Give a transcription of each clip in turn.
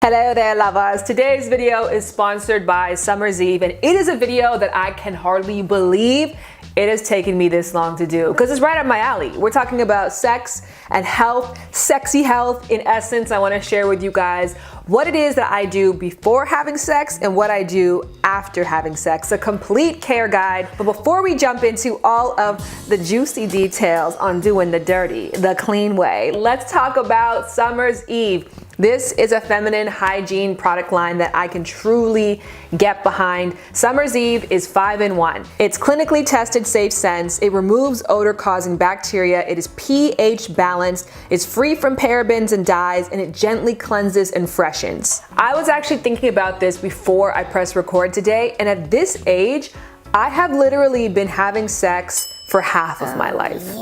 Hello there, lovers. Today's video is sponsored by Summer's Eve, and it is a video that I can hardly believe it has taken me this long to do because it's right up my alley. We're talking about sex and health, sexy health. In essence, I want to share with you guys what it is that I do before having sex and what I do after having sex, a complete care guide. But before we jump into all of the juicy details on doing the dirty, the clean way, let's talk about Summer's Eve. This is a feminine hygiene product line that I can truly get behind. Summer's Eve is 5-in-1. It's clinically tested safe scents. It removes odor-causing bacteria. It is pH balanced. It's free from parabens and dyes, and it gently cleanses and freshens. I was actually thinking about this before I pressed record today, and at this age, I have literally been having sex for half of my life.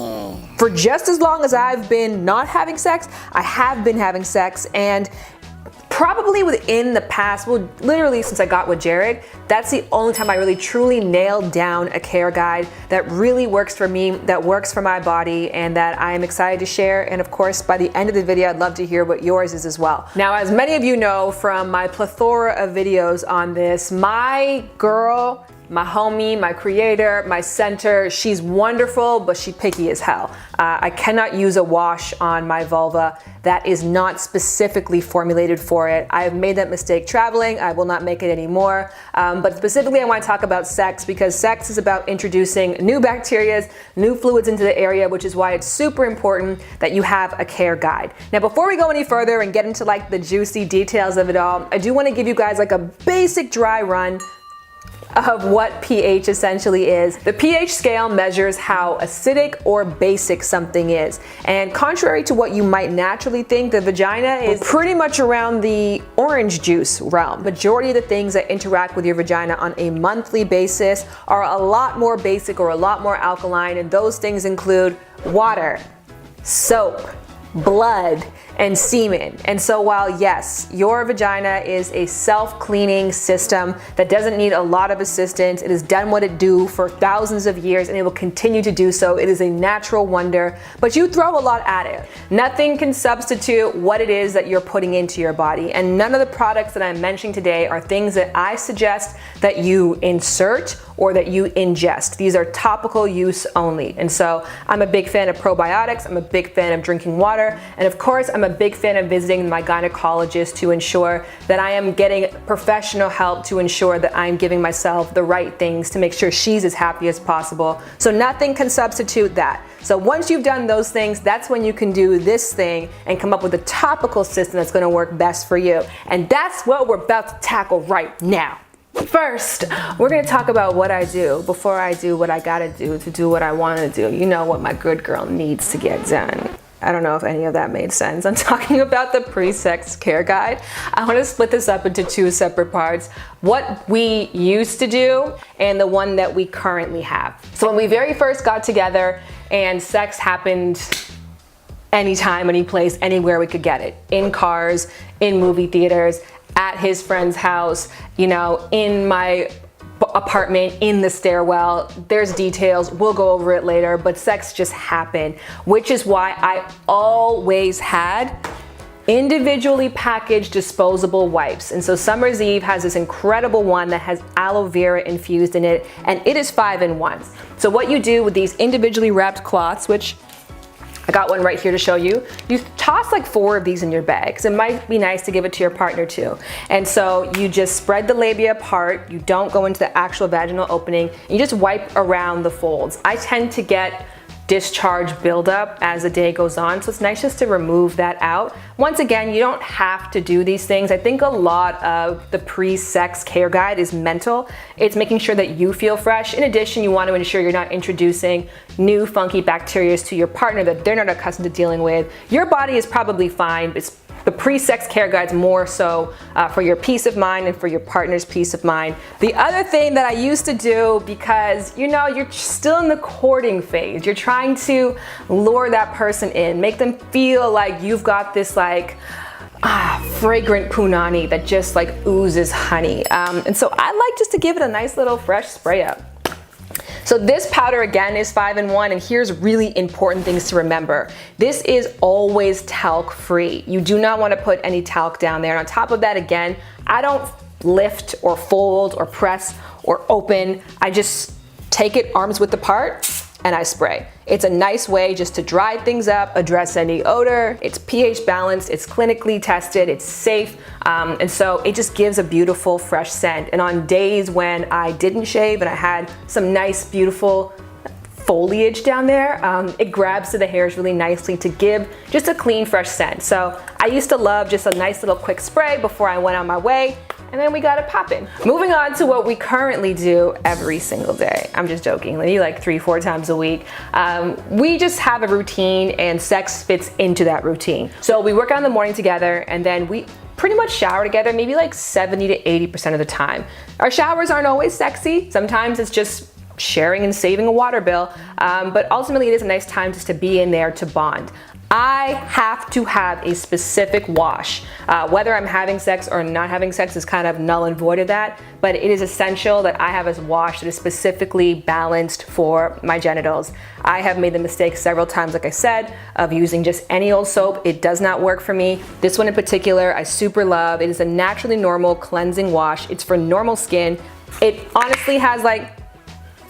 For just as long as I've been not having sex, I have been having sex, and probably within the past, well, literally since I got with Jared, that's the only time I really truly nailed down a care guide that really works for me, that works for my body, and that I am excited to share. And of course, by the end of the video, I'd love to hear what yours is as well. Now, as many of you know from my plethora of videos on this, my girl, my homie, my creator, my center, she's wonderful, but she's picky as hell. I cannot use a wash on my vulva that is not specifically formulated for it. I have made that mistake traveling. I will not make it anymore. But specifically, I want to talk about sex because sex is about introducing new bacteria, new fluids into the area, which is why it's super important that you have a care guide. Now, before we go any further and get into like the juicy details of it all, I do want to give you guys like a basic dry run of what pH essentially is. The pH scale measures how acidic or basic something is. And contrary to what you might naturally think, the vagina is pretty much around the orange juice realm. Majority of the things that interact with your vagina on a monthly basis are a lot more basic or a lot more alkaline, and those things include water, soap, blood, and semen. And so while yes, your vagina is a self-cleaning system that doesn't need a lot of assistance, it has done what it do for thousands of years and it will continue to do so. It is a natural wonder, but you throw a lot at it. Nothing can substitute what it is that you're putting into your body, and none of the products that I'm mentioning today are things that I suggest that you insert or that you ingest. These are topical use only. And so I'm a big fan of probiotics, I'm a big fan of drinking water, and of course I'm a big fan of visiting my gynecologist to ensure that I am getting professional help to ensure that I'm giving myself the right things to make sure she's as happy as possible. So nothing can substitute that. So once you've done those things, that's when you can do this thing and come up with a topical system that's gonna work best for you. And that's what we're about to tackle right now. First, we're gonna talk about what I do before I do what I gotta do to do what I wanna do. You know what my good girl needs to get done. I don't know if any of that made sense. I'm talking about the pre-sex care guide. I want to split this up into two separate parts. What we used to do and the one that we currently have. So when we very first got together and sex happened anytime, any place, anywhere we could get it. In cars, in movie theaters, at his friend's house, you know, in my apartment, in the stairwell. There's details, we'll go over it later, but sex just happened, which is why I always had individually packaged disposable wipes. And so Summer's Eve has this incredible one that has aloe vera infused in it, and it is 5-in-1. So what you do with these individually wrapped cloths, which I got one right here to show you. You toss like 4 of these in your bag because it might be nice to give it to your partner too. And so you just spread the labia apart. You don't go into the actual vaginal opening. You just wipe around the folds. I tend to get discharge buildup as the day goes on, so it's nice just to remove that out. Once again, you don't have to do these things. I think a lot of the pre-sex care guide is mental. It's making sure that you feel fresh. In addition, you want to ensure you're not introducing new funky bacteria to your partner that they're not accustomed to dealing with. Your body is probably fine. It's the pre-sex care guide's more so for your peace of mind and for your partner's peace of mind. The other thing that I used to do, because you know you're still in the courting phase, you're trying to lure that person in, make them feel like you've got this like fragrant punani that just like oozes honey. And so I like just to give it a nice little fresh spray up. So this powder again is 5-in-1, and here's really important things to remember. This is always talc free. You do not want to put any talc down there. And on top of that, again, I don't lift or fold or press or open. I just take it arm's width apart and I spray. It's a nice way just to dry things up, address any odor. It's pH balanced, it's clinically tested, it's safe, and so it just gives a beautiful fresh scent. And on days when I didn't shave and I had some nice beautiful foliage down there, it grabs to the hairs really nicely to give just a clean, fresh scent. So I used to love just a nice little quick spray before I went on my way, and then we got it popping. Moving on to what we currently do every single day. I'm just joking, maybe like 3-4 times a week. We just have a routine and sex fits into that routine. So we work out in the morning together, and then we pretty much shower together maybe like 70 to 80% of the time. Our showers aren't always sexy. Sometimes it's just sharing and saving a water bill, but ultimately it is a nice time just to be in there to bond. I have to have a specific wash. Whether I'm having sex or not having sex is kind of null and void of that, but it is essential that I have a wash that is specifically balanced for my genitals. I have made the mistake several times, like I said, of using just any old soap. It does not work for me. This one in particular, I super love. It is a naturally normal cleansing wash. It's for normal skin. It honestly has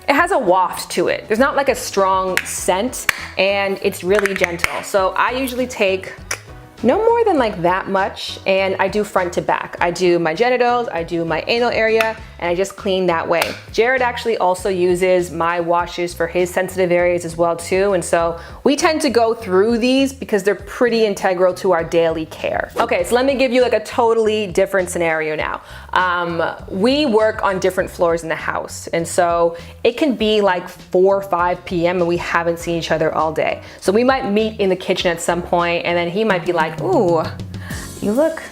it has a waft to it. There's not like a strong scent, and it's really gentle. So I usually take no more than like that much, and I do front to back. I do my genitals, I do my anal area, and I just clean that way. Jared actually also uses my washes for his sensitive areas as well too, and so we tend to go through these because they're pretty integral to our daily care. Okay, so let me give you like a totally different scenario now. We work on different floors in the house, and so it can be like 4 or 5 p.m. and we haven't seen each other all day. So we might meet in the kitchen at some point, and then he might be like, "Ooh, you look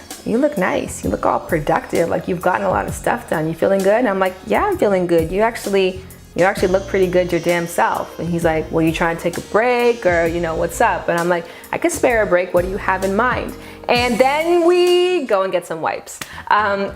nice. You look all productive. Like you've gotten a lot of stuff done. You feeling good?" And I'm like, "Yeah, I'm feeling good. You actually look pretty good your damn self." And he's like, "Well, you trying to take a break, or what's up?" And I'm like, "I could spare a break. What do you have in mind?" And then we go and get some wipes.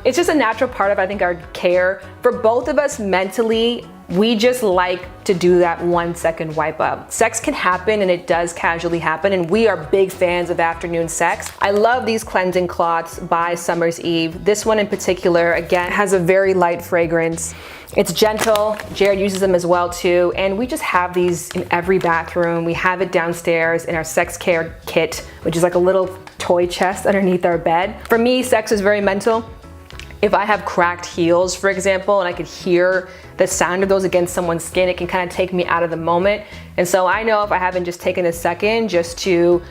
It's just a natural part of, I think, our care. For both of us mentally, we just like to do that 1-second wipe up. Sex can happen, and it does casually happen, and we are big fans of afternoon sex. I love these cleansing cloths by Summer's Eve. This one in particular, again, has a very light fragrance. It's gentle. Jared uses them as well too, and we just have these in every bathroom. We have it downstairs in our sex care kit, which is like a little toy chest underneath our bed. For me, sex is very mental. If I have cracked heels, for example, and I could hear the sound of those against someone's skin, it can kind of take me out of the moment. And so I know if I haven't just taken a second just to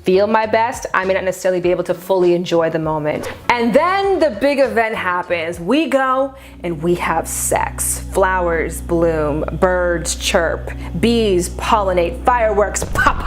feel my best, I may not necessarily be able to fully enjoy the moment. And then the big event happens. We go and we have sex. Flowers bloom, birds chirp, bees pollinate, fireworks pop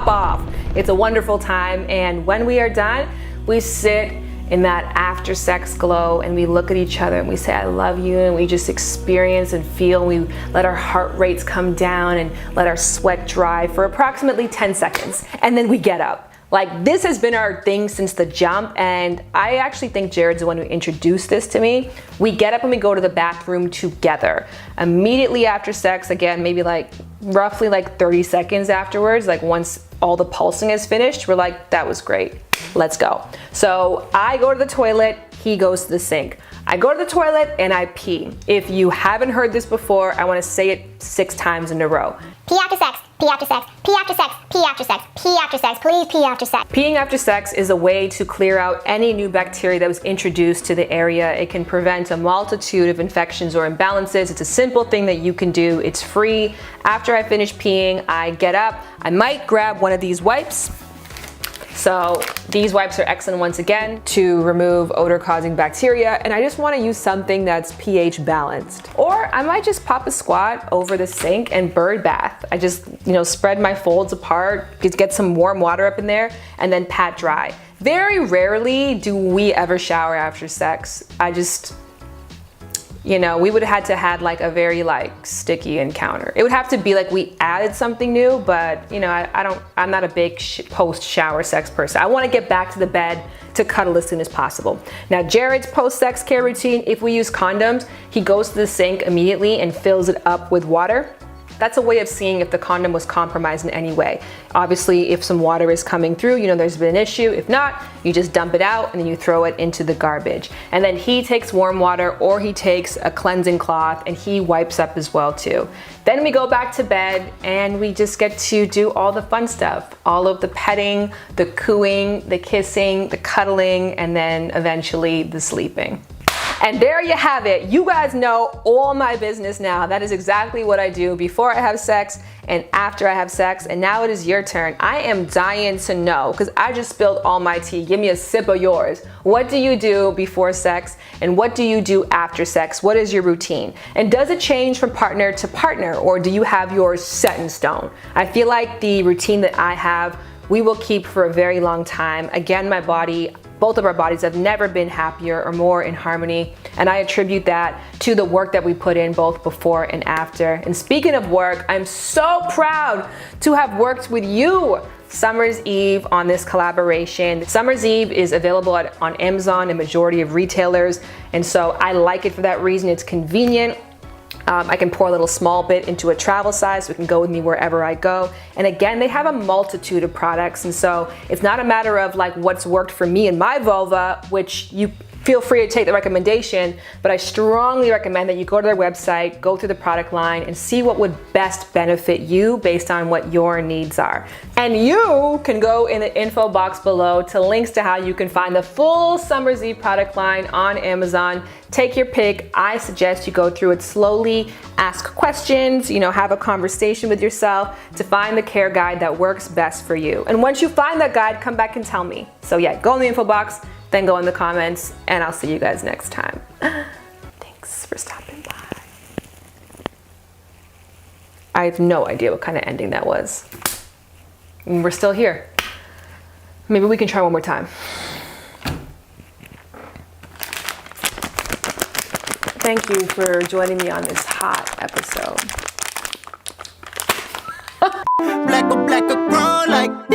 off. It's a wonderful time, and when we are done, we sit in that after sex glow and we look at each other and we say, "I love you," and we just experience and feel. We let our heart rates come down and let our sweat dry for approximately 10 seconds, and then we get up. Like, this has been our thing since the jump, and I actually think Jared's the one who introduced this to me. We get up and we go to the bathroom together. Immediately after sex, again, maybe like roughly like 30 seconds afterwards, like once all the pulsing is finished, we're like, "That was great. Let's go." So I go to the toilet, he goes to the sink. I go to the toilet and I pee. If you haven't heard this before, I want to say it 6 times in a row. Pee after sex, pee after sex, pee after sex, pee after sex, pee after sex, please pee after sex. Peeing after sex is a way to clear out any new bacteria that was introduced to the area. It can prevent a multitude of infections or imbalances. It's a simple thing that you can do. It's free. After I finish peeing, I get up. I might grab one of these wipes. So these wipes are excellent once again to remove odor-causing bacteria, and I just want to use something that's pH balanced. Or I might just pop a squat over the sink and bird bath. I just, spread my folds apart, get some warm water up in there, and then pat dry. Very rarely do we ever shower after sex. you know, we would have had to had like a very like sticky encounter. It would have to be like we added something new, but you know, I'm not a big post shower sex person. I want to get back to the bed to cuddle as soon as possible. Now, Jared's post sex care routine, if we use condoms, he goes to the sink immediately and fills it up with water. That's a way of seeing if the condom was compromised in any way. Obviously, if some water is coming through, you know there's been an issue. If not, you just dump it out and then you throw it into the garbage. And then he takes warm water or he takes a cleansing cloth and he wipes up as well too. Then we go back to bed and we just get to do all the fun stuff. All of the petting, the cooing, the kissing, the cuddling, and then eventually the sleeping. And there you have it. You guys know all my business now. That is exactly what I do before I have sex and after I have sex. And now it is your turn. I am dying to know because I just spilled all my tea. Give me a sip of yours. What do you do before sex and what do you do after sex? What is your routine? And does it change from partner to partner or do you have yours set in stone? I feel like the routine that I have, we will keep for a very long time. Again, both of our bodies have never been happier or more in harmony. And I attribute that to the work that we put in both before and after. And speaking of work, I'm so proud to have worked with you, Summer's Eve, on this collaboration. Summer's Eve is available on Amazon and majority of retailers. And so I like it for that reason. It's convenient. I can pour a little small bit into a travel size so it can go with me wherever I go. And again, they have a multitude of products. And so it's not a matter of like what's worked for me and my vulva, which you feel free to take the recommendation, but I strongly recommend that you go to their website, go through the product line and see what would best benefit you based on what your needs are. And you can go in the info box below to links to how you can find the full Summer's Eve product line on Amazon. Take your pick. I suggest you go through it slowly, ask questions, you know, have a conversation with yourself to find the care guide that works best for you. And once you find that guide, come back and tell me. So yeah, go in the info box, then go in the comments, and I'll see you guys next time. Thanks for stopping by. I have no idea what kind of ending that was. And we're still here. Maybe we can try one more time. Thank you for joining me on this hot episode. Black, black, girl like